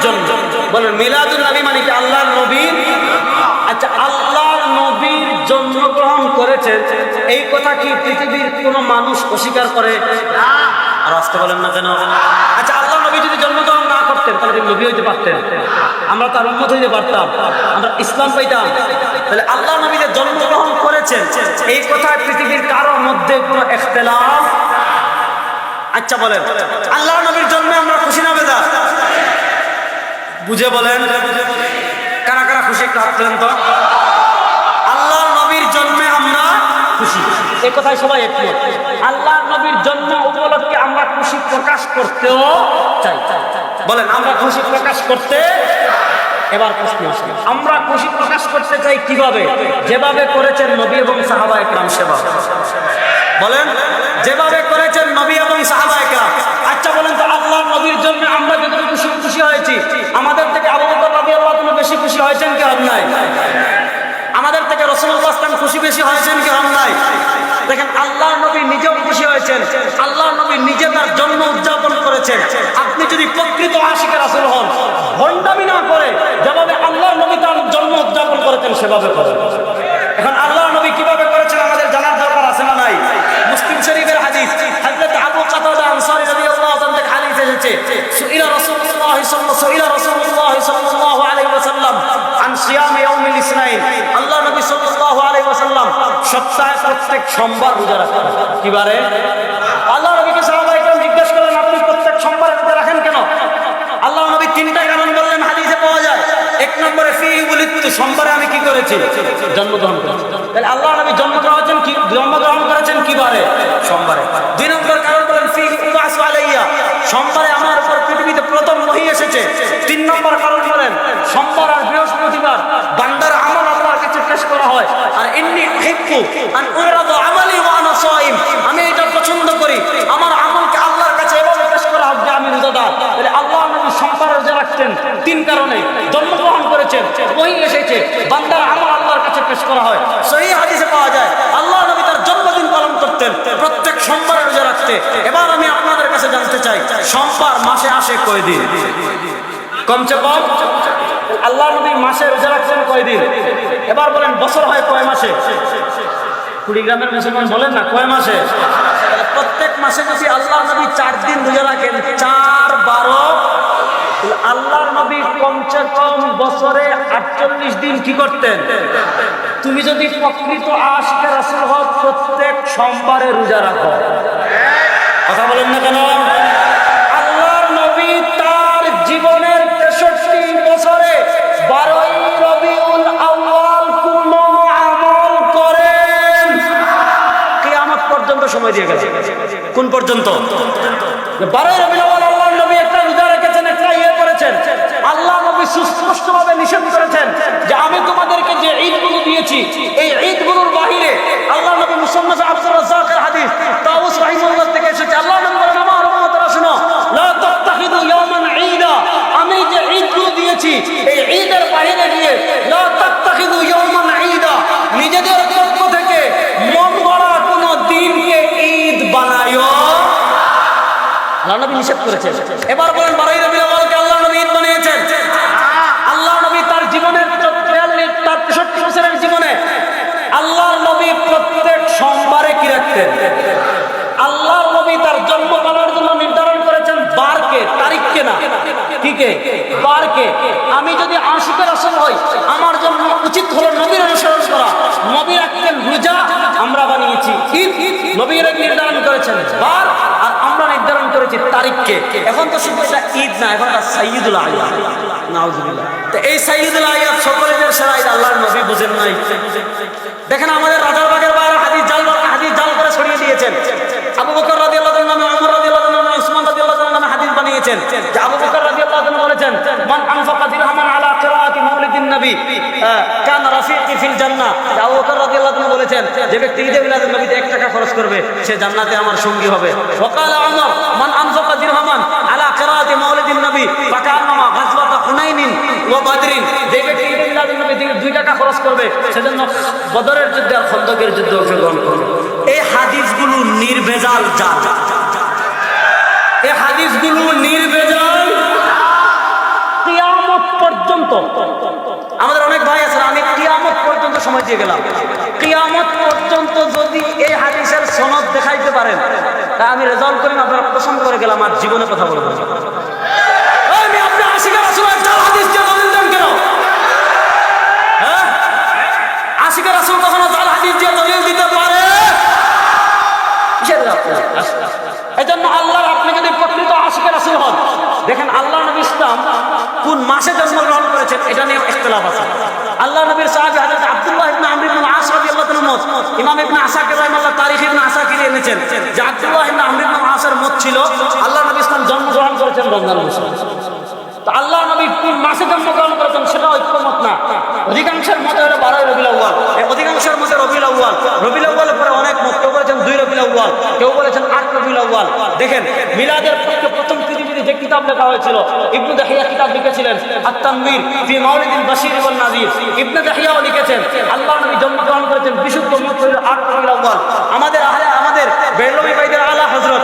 জন্য। বলেন মিলাদুন নবী মানে কি? আল্লাহর নবীর। আচ্ছা, আল্লাহর নবীর জন্মগ্রহণ করেছেন এই কথা কি পৃথিবীর কোনো মানুষ অস্বীকার করে? আর আসতে বলেন না কেন? আচ্ছা, আল্লাহ নবী যদি জন্মগ্রহণ না করতেন তাহলে তিনি নবী হইতে পারতেন? আমরা তার উম্মত হইতে পারতাম, আমরা ইসলাম পাইতাম। তাহলে আল্লাহ নবী যে জন্মগ্রহণ করেছেন এই কথায় পৃথিবীর কারো মধ্যে কোনো ইখতিলাফ? আচ্ছা বলেন, আল্লাহ নবীর জন্মে আমরা খুশি না বেজার? বুঝে বলেন, কারা কারা খুশি একটু হাত তোলেন তো। আল্লাহ নবীর জন্মে আমরা খুশি, এই কথায় সবাই একমত। আল্লাহ নবীর জন্ম উপলক্ষে আমরা খুশি প্রকাশ করতেও চাই। বলেন আমরা খুশি প্রকাশ করতে। এবার প্রশ্ন আসে, আমরা খুশি প্রকাশ করতে চাই কিভাবে? যেভাবে করেছেন নবী এবং সাহাবায়ে কেরাম সেভাবে। বলেন যেভাবে করেছেন নবী এবং সাহাবায়ে কেরাম। আচ্ছা বলেন তো, আল্লাহ নবীর জন্য আমরা যতটুকু খুশি হয়েছি, আমাদের থেকে আবু বকর রাদিয়াল্লাহু আনহু বেশি খুশি হয়েছেন কি হন নাই? আমাদের থেকে রাসূলুল্লাহ সাল্লাল্লাহু আলাইহি ওয়াসাল্লাম খুশি বেশি হয়েছেন কি হন নাই? দেখেন, আল্লাহ নবী নিজেও খুশি হয়েছেন, আল্লাহ নবী নিজে তার জন্ম উদযাপন করেছেন। আপনি যদি প্রকৃত আশিকে রাসূল হন, ভণ্ডামি না করে যেভাবে আল্লাহ নবী তার জন্ম উদযাপন করেছেন সেভাবে করেন। এখন আল্লাহ নবী কিভাবে করেছেন আমাদের জানার দরকার আছে না নাই? মুসলিম শরীফের হাদিস, হযরত আবু কাতাদা আনসারী রাদিয়াল্লাহু তাআলা থেকে হাদিস এসেছে, সুইলা রাসূলুল্লাহ সাল্লাল্লাহু আলাইহি ওয়াসাল্লাম আন সিয়াম ইয়াউমিল ইসনাইন। আল্লাহ নবী সাল্লাল্লাহু আলাইহি ওয়াসাল্লাম সপ্তাহে প্রত্যেক সোমবার রোজা রাখতেন। কি বারে? আল্লাহ নবীকে সাহাবায়ে কেরাম জিজ্ঞেস করলেন, আপনি প্রত্যেক সোমবার রোজা রাখেন কেন? আল্লাহ নবী তিনটা কারণ বললেন, হাদিসে পাওয়া যায়। এক নম্বরে ফিহি উলিদতু, সোমবারে আমি কি করেছি? জন্মগ্রহণ করেছি। তাহলে আল্লাহ নবী জন্মগ্রহণ করেছেন কি বারে? সোমবারে। দুই নম্বর কারণ বলেন ফিহি উবাসু আলাইয়া, সোমবারে আমার উপর পৃথিবীতে প্রথম ওহী এসেছে। তিন নম্বর কারণ বলেন সোমবার আর বৃহস্পতিবার বান্দার আমল আল্লাহর কাছে পেশ করা হয়। আর ইন্নী উহিব্বু আন উরাদা আমালি ওয়া আনা সাইম, আমি এটা পছন্দ করি আমার আমলকে আল্লাহর কাছে এভাবে পেশ করা হোক যে আমি রোজাদার। তাহলে আল্লাহ নবী সোমবার রোজা রাখতেন তিন কারণে। জন্মগ্রহণ করেছেন, ওহী এসেছে, বান্দার আমল আল্লাহর কাছে পেশ করা হয়। সহিহ হাদিসে পাওয়া যায় আল্লাহ নবী তার জন্মদিন পালন করতেন, প্রত্যেক সোমবার রোজা রাখতে। এবার আমি আপনাদের কাছে জানতে চাই, সোমবার মাসে আসে কয়দিন? কমছে কম আল্লাহ নবী মাসে রোজা রাখছেন কয়দিন? এবার বলেন বছর হয় কয় মাসে? কুড়িগ্রামের মুসলমান বলেন না কয় মাসে? প্রত্যেক মাসে যদি আল্লাহ নবী 4 দিন রোজা রাখেন, 4 12, আল্লাহর নবী কমছে কম বছরে 48 দিন কি করতেন? তুমি যদি প্রকৃত আশিকে রাসূল হও, প্রত্যেক সোমবারে রোজা রাখো। কথা বলেন না কেন? আল্লাহর নবী তার জীবনের 63 বছরে 12ই রবিউল আউয়াল কোন আমল করেন? কিয়ামত পর্যন্ত সময় দিয়ে গেছে। কোন পর্যন্ত? 12ই রবিউল আউয়াল আল্লাহর নবী একটা রোজা রেখেছেন, একটা করেছেন। আল্লাহ নবী সুস্পষ্টভাবে নিষেধ করেছেন যে আমি তোমাদেরকে যে ঈদগুলো দিয়েছি এই ঈদগুলোর বাহিরে, আল্লাহ নবী মুসান্নাফ আব্দুর রাজ্জাকের হাদিস, তাউস রাহিমাহুল্লাহ থেকে এসেছে, আল্লাহ নবী বলেন আমার উম্মতরা শুনো, লা তাত্তাখিযু ইয়াওমান ঈদা, আমি যে ঈদগুলো দিয়েছি এই ঈদের বাহিরে গিয়ে লা তাত্তাখিযু ইয়াওমান ঈদা, নিজেদের পক্ষ থেকে মন গড়া কোনো দিনকে ঈদ বানায়ো। আল্লাহ নবী নিষেধ করেছেন। এবার বলেন 12ই রবিউল আউয়ালকে আল্লাহ নবী ঈদ বানিয়েছেন। আল্লাহ নবী তার জীবনের 63 বছরের জীবনে আল্লাহ নবী প্রত্যেক সোমবারে কি রাখতেন? আল্লাহ নবী তার জন্ম পালনের জন্য নির্ধারণ করেছেন বারকে, তারিখকে না, কিকে? বারকে। আমি যদি আশিকে রাসূল হই, আমার জন্য উচিত হলো নবীর অনুসরণ করা। নবী রাখতেন রোজা, আমরা বানিয়েছি ঈদ। নবীর নির্ধারণ করেছেন বার, আর আমরা নির্ধারণ করেছি তারিখকে। এখন তো শুধু এটা ঈদ না, এখন এটা সাইয়্যিদুল আইয়াম। নাউজুবিল্লাহ। তো এই সাইয়্যিদুল আইয়াম সকলের সেরা ঈদ আল্লাহর নবী বুঝেন নাই। দেখেন আমাদের রাজারবাগের বাইরে হাদিস জাল করে ছড়িয়ে দিয়েছেন। আবু বকর রাদিয়াল্লাহু আনহু নামে, ওমর রাদিয়াল্লাহু আনহু নামে, উসমান রাদিয়াল্লাহু আনহু নামে হাদিস বানিয়েছেন যে আবু বকর রাদিয়াল্লাহু আনহু বলেছেন মান আনফাকা দিরহামান আলা কিরাআতি মাউলিদিন নবী কানা রাফিকি ফিল জান্নাহ। আবু বকর রাদিয়াল্লাহু আনহু বলেছেন যে ব্যক্তি ঈদে মিলাদুন নবীতে 1 টাকা খরচ করবে সে জান্নাতে আমার সঙ্গী হবে। ওয়াকালা ওমর মান আনফাকা দিরহামান আলা কিরাআতি মাউলিদিন নবী ফাকান্নামা গাজওয়াতা হুনাইনিন ওয়া বাদরিন, যে ব্যক্তি ঈদে মিলাদুন নবীতে 2 টাকা খরচ করবে সেজন্য বদরের যুদ্ধে আর খন্দকের যুদ্ধে অংশগ্রহণ করবে। এই হাদিসগুলো নির্ভেজাল জাল, এই হাদিসগুলো নির্ভেজাল। পর্যন্ত। আমাদের অনেক ভাই আছেন, আমি কিয়ামত পর্যন্ত সময় দিয়ে গেলাম, কিয়ামত পর্যন্ত যদি এই হাদিসের সনদ দেখাইতে পারেন তা আমি রেজাল্ট করি আপনারা পছন্দ করে গেলাম, আর জীবনে কথা বলবো না। আমি আপনি আশিকের রাসূল জাল হাদিস দিয়ে দলিল দেন কেন? হ্যাঁ, আশিকের রাসূল কখনো জাল হাদিস দিয়ে দলিল দিতে পারে? এই জন্য আল্লাহর আপনি যদি প্রকৃত আশিকের রাসূল হন, দেখেন আল্লাহ নবী ইসলাম কোন মাসে জন্মগ্রহণ করেছেন এটা নিয়ে ইখতিলাফ আছে। আল্লাহ নবীর সাহাবী হযরত আব্দুল্লাহ ইবনে আমর ইবনে আস রাদিয়াল্লাহু তাআলা ইমাম ইবনে আসাকির রাহিমাহুল্লাহ তারিখ ইবনে আসাকির এনেছেন যে আব্দুল্লাহ ইবনে আমর ইবনে আসের মত ছিল আল্লাহ নবী ইসলাম জন্মগ্রহণ করেছেন রমজান মাসে। তো আল্লাহ নবী কোন মাসে জন্মগ্রহণ করেছেন সেটা ঐক্যমত না। অধিকাংশের মতে হলো 12 রবিউল আউয়াল, অধিকাংশের মতে রবিউল আউয়াল, রবিউল আউয়ালের পরে অনেক মত, কেউ বলেছেন 2 রবিউল আউয়াল, কেউ বলেছেন 8 রবিউল আউয়াল। দেখেন মিলাদের পক্ষে প্রথম পৃথিবীতে যে কিতাব লেখা হয়েছিল ইবনে দাহিয়া কিতাব লিখেছিলেন আত-তানবীর ফি মাউলিদিল বাশীর ওয়ান নাযীর। ইবনে দাহিয়াও লিখেছেন আল্লাহ নবী জন্মগ্রহণ করেছেন বিশুদ্ধ মত হলো 8 রবিউল আউয়াল। আমাদের বেরলভী ভাইদের আলা হযরত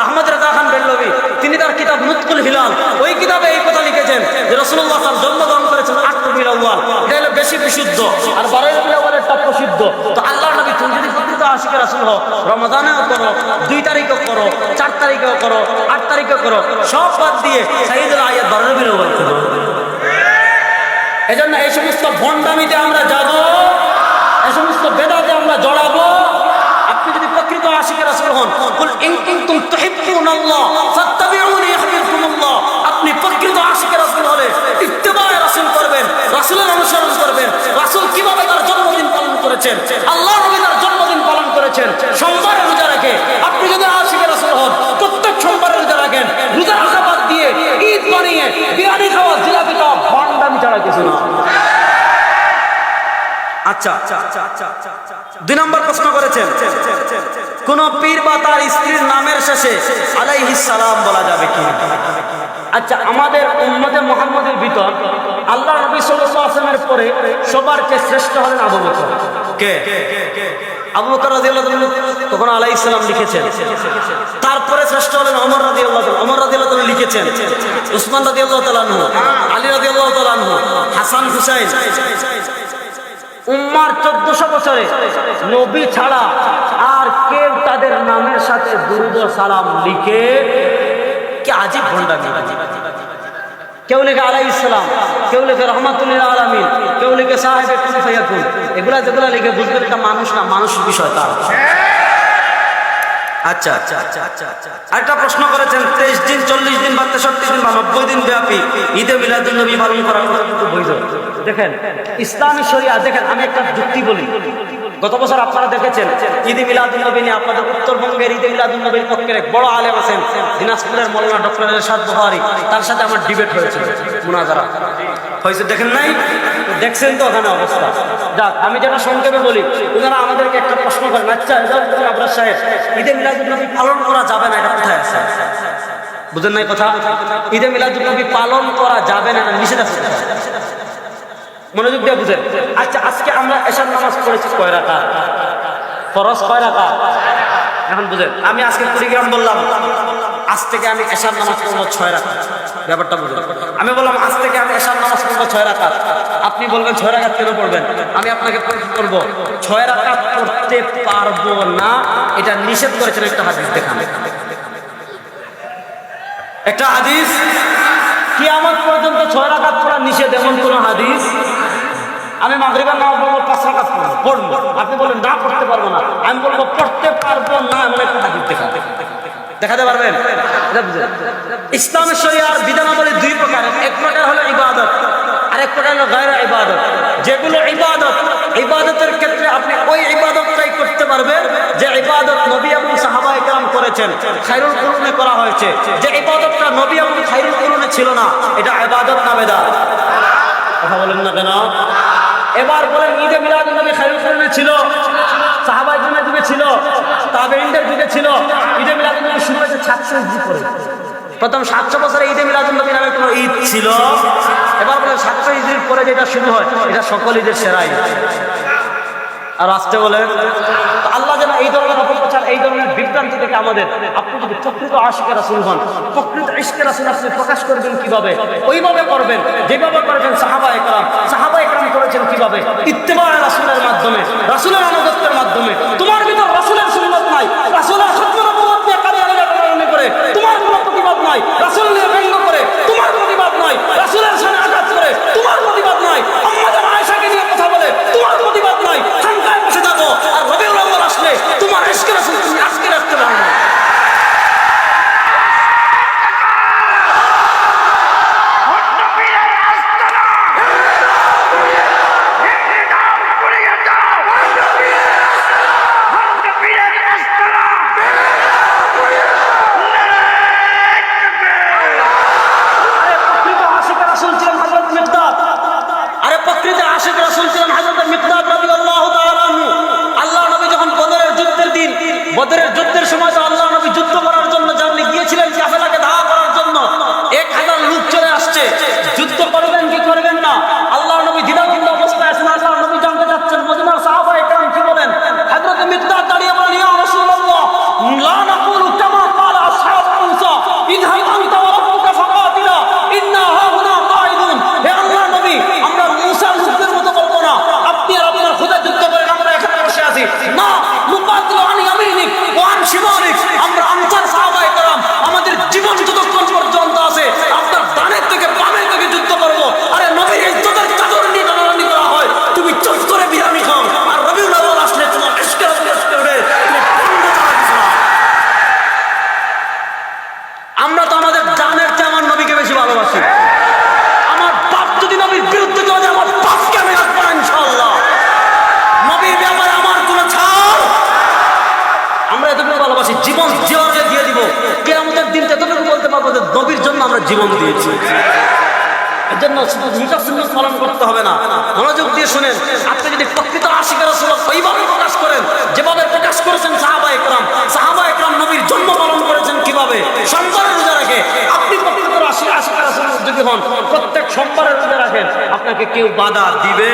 আহমদ রাজা খান বেরলভী তিনি তার কিতাব নুতকুল হিলাল ওই কিতাবে এই কথা লিখেছেন যে রাসূলুল্লাহ সাল্লাল্লাহু আলাইহি ওয়াসাল্লাম জন্মগ্রহণ করেছেন 8 রবিউল আউয়াল, এটা হলো বেশি বিশুদ্ধ, আর 12 রবিউল আউয়ালেরটা প্রসিদ্ধ। তো আল্লাহর নবী তুমি যদি প্রকৃত আশিকের রাসূল হও, রমজানেও করো, 2 তারিখেও করো, 4 তারিখেও করো, 8 তারিখেও করো, সব বাদ দিয়ে সাইয়্যিদুল আয়াত 12 রবিউল আউয়াল করো। এজন্য এই সমস্ত ভণ্ডামিতে আমরা যাব, এই সমস্ত বেদাতে আমরা জড়াবো। আপনি যদি প্রকৃত আশিকের রাসূল হন, কুল ইন কুনতুম তুহিব্বুনাল্লাহ ফাত্তাবিউনি ইউহিব্বুকুমুল্লাহ, আপনি প্রকৃত আশিকের রাসূল হলে ইত্তেবায়ে রাসূল করবেন, রাসূলের অনুসরণ করবেন। রাসূল কিভাবে তার জন্মদিন পালন করেছেন, আল্লাহ নবী তার জন্মদিন পালন করেছেন সোমবারে রোজা রেখে। আপনি যদি আশিকের রাসূল হন, প্রত্যেক সোমবারে রোজা রাখেন, রোজা রাখা বাদ দিয়ে ঈদ বানিয়ে বিরিয়ানি খাওয়া, জিলাপি খাওয়া, ভণ্ডামি ছাড়া কিছু না। আচ্ছা, 2 নম্বর প্রশ্ন করেছেন কোন পীর বা তার স্ত্রীর নামের শেষে আলাইহিস সালাম বলা যাবে কি? আচ্ছা, আমাদের উম্মতে মুহাম্মাদের ভিতর আল্লাহ নবী সাল্লাল্লাহু আলাইহি ওয়াসাল্লামের পরে সবার চেয়ে শ্রেষ্ঠ হলেন আবু বকর। কে? আবু বকর রাদিয়াল্লাহু তাআলা তখন আলাইহিস সালাম লিখেছেন। তারপরে শ্রেষ্ঠ হলেন ওমর রাদিয়াল্লাহু তাআলা, ওমর রাদিয়াল্লাহু তাআলা লিখেছেন। উসমান রাদিয়াল্লাহু তাআলা আনহু, আলী রাদিয়াল্লাহু তাআলা আনহু, হাসান হুসাইন। উম্মার 1400 বছরে নবী ছাড়া আর কেউ তাদের নামের সাথে দুরূদ ও সালাম লিখে কি আজীব ভণ্ডামি। কেউ লিখে আলাইহিস সালাম, কেউ লিখে রাহমাতুল আলামিন, কেউ লিখে সাহেবে কুন ফায়াকুন। যেগুলা লিখে বুঝবেন এটা মানুষ না, মানুষের বিষয় তার। আচ্ছা, আরেকটা প্রশ্ন করেছেন 23 দিন, 40 দিন বা 63 দিন বা 90 দিন ব্যাপী ঈদে মিলাদুন নবী পালন করার কথা কিন্তু বৈধ। দেখেন ইসলামী শরিয়া, দেখেন আমি একটা যুক্তি বলি। গত বছর আপনারা দেখেছেন ঈদে মিলাদুন নবী নিয়ে আপনাদের উত্তরবঙ্গের ঈদে মিলাদুন নবীর পক্ষের এক বড় আলেম আছেন দিনাজপুরের মৌলানা ডক্টর এরশাদ বুখারী, তার সাথে আমার ডিবেট হয়েছিল, মুনাজারা হয়েছে। দেখেন নাই? দেখছেন তো ওখানে অবস্থা। যাক, আমি যেটা সংক্ষেপে বলি, ওনারা আমাদেরকে একটা প্রশ্ন করেন, আচ্ছা আবরার সাহেব ঈদে মিলাদুন নবী পালন করা যাবে না, এটা কোথায় আছে? বুঝেন নাই কথা? ঈদে মিলাদুন নবী পালন করা যাবে না, নিষেধ আছে। মনোযোগ দিয়ে বুঝেন। আচ্ছা, আজকে আমরা এশার নামাজ পড়েছি কয় রাকাত? ফরজ কয় রাকাত? এখন বুঝেন, আমি আজকে কুড়িগ্রাম বললাম, আজ থেকে আমি এশার নামাজ পড়বো 6 রাকাত। ব্যাপারটা বুঝুন। আমি বললাম আজ থেকে আমি এশার নামাজ পড়বো 6 রাকাত। আপনি বলবেন 6 রাকাত কেন পড়বেন? আমি আপনাকে বলবো 6 রাকাত পড়তে পারবো না, এটা নিষেধ করেছেন একটা হাদিস দেখান। একটা হাদিস কিয়ামত পর্যন্ত 6 রাকাত পড়া নিষেধ, এমন কোন হাদিস? আমি মাগরিবের নামাজ পড়বো 5 রাকাত পড়বো, আপনি বলেন না পড়তে পারবো না, আমি বলবো পড়তে পারবো না, এমন একটা হাদিস দেখাতে পারবেন? ইসলামের শরিয়ার বিধানাবলী 2 প্রকার। এক প্রকার হলো ইবাদত, আর এক প্রকার হলো গায়রা ইবাদত। যেগুলো ইবাদত, ইবাদতের ক্ষেত্রে আপনি ওই ইবাদতটাই করতে পারবেন যে ইবাদত নবী এবং সাহাবায়ে কেরাম করেছেন, খায়রুল কুরুনে করা হয়েছে। যে ইবাদতটা নবী এবং খায়রুল কুরুনে ছিল না, এটা ইবাদত না বেদাত? কথা বলেন না কেন? এবার বলেন ঈদে মিলাদুন নবী খায়রুল কুরুনে ছিল, সাহাবায়ে কেরামের যুগে ছিল, তাবেঈনদের যুগে ছিল। ঈদে মিলাদুন নবী শুরু হয়েছে 700 হিজরি পরে। প্রথম 700 বছরে ঈদে মিলাদুন নবী নামে কোনো ঈদ ছিল? এবার বলেন 700 হিজরির পরে যেটা শুরু হয়, এটা সকল ঈদের সেরা ঈদ। আর আসতে বলে আল্লাহ যেন এই ধরনের অপপ্রচার, এই ধরনের বিভ্রান্তি থেকে আমাদের, আপনি যদি প্রকৃত আশিকে রাসূল হন, প্রকৃত ইশকে রাসূল আপনি প্রকাশ করবেন কিভাবে? ওইভাবে করবেন যেভাবে করবেন সাহাবায়ে কেরাম করেছেন কিভাবে? ইত্তেবায়ে রাসূলের মাধ্যমে, রাসূলের আনুগত্যের মাধ্যমে। তোমার ভিতর রাসূলের সুন্নাত নাই, রাসূলের খতম নবুয়ত নিয়ে কালিয়ানি করে তোমার কোনো প্রতিবাদ নাই, রাসূল নিয়ে ব্যঙ্গ করে তোমার প্রতিবাদ নাই, রাসূলের সামনে আঘাত করে তোমার প্রতিবাদ নাই, আম্মা জান আয়েশাকে নিয়ে কথা বলে তোমার প্রতিবাদ নাই, খানকায় বসে থাকো আর রবিউল আউয়াল আসলে তোমার ইশকে রাসূল তুমি আজকে রাখতে পারো না। বদরের যুদ্ধের সময় তো আল্লাহ নবী যুদ্ধ করার জন্য জানলে গিয়েছিলেন কাফেলাকে ধাওয়া করার জন্য। 1000 লোক চলে আসছে, যুদ্ধ করবেন কি করবেন না? আল্লাহ নবী দ্বিধাদ্বন্দ্ব অবস্থায় আছেন। আল্লাহ নবী জানতে যাচ্ছেন, মদিনার সাহাবায়ে কেরাম কি বলেন? হযরত মিকদাদ দাঁড়িয়ে বলেন, ইয়া রাসূলুল্লাহ লা নাকুলু কামা ক্বালা আসহাবু মূসা ইযহাব আনতা ওয়া রাব্বুকা ফাকাতিলা ইন্না হাহুনা কাঈদুন। হে আল্লাহর নবী, আমরা মূসার যুদ্ধের মতো বলবো না, আপনি আর আপনার খোদা যুদ্ধ করেন, আমরা এখানে বসে আছি না। মুকাতিলু আন ইয়ামিনিক ওয়া আন শিমালিক, আমরা আনসার সাহাবায়ে কেরাম আমাদের জীবন যতক্ষণ পর্যন্ত আছে আপনার ডানের থেকে বামের থেকে যুদ্ধ করব। আরে নবীর ইজ্জতের চাদর নিয়ে টানাটানি করা হয়, তুমি চুপ করে বিরামি খাও, আর রবিউল আউয়াল আসলে তোমার ইশকে রাসূল আসতে ওঠে। আমরা তো আমাদের জানের চেয়ে আমার নবীকে বেশি ভালোবাসি। আমার বাপ যদি নবীর বিরুদ্ধে চলে যায়, আমার বাপকে আমি রাখবো না ইনশাআল্লাহ। নবীর ব্যাপারে আমার কোনো ছাড়। আমরা এতটুকু ভালোবাসি, জীবন জীবনে দিয়ে দিব। কিয়ামতের দিন এতটুকু বলতে পারবো যে নবীর জন্য আমরা জীবন দিয়েছি। এর জন্য শুধু নিকা সুন্নাত পালন করতে হবে না, মনোযোগ দিয়ে শুনেন। আপনি যদি প্রকৃত আশিকে রাসূল ওইভাবে প্রকাশ করেন যেভাবে প্রকাশ করেছেন সাহাবায়ে কেরাম নবীর জন্ম পালন করেছেন কিভাবে? সোমবারে রোজা রাখে। আপনি প্রকৃত আশিকে রাসূল যদি হন, প্রত্যেক সোমবারে রোজা রাখেন, আপনাকে কেউ বাধা দিবে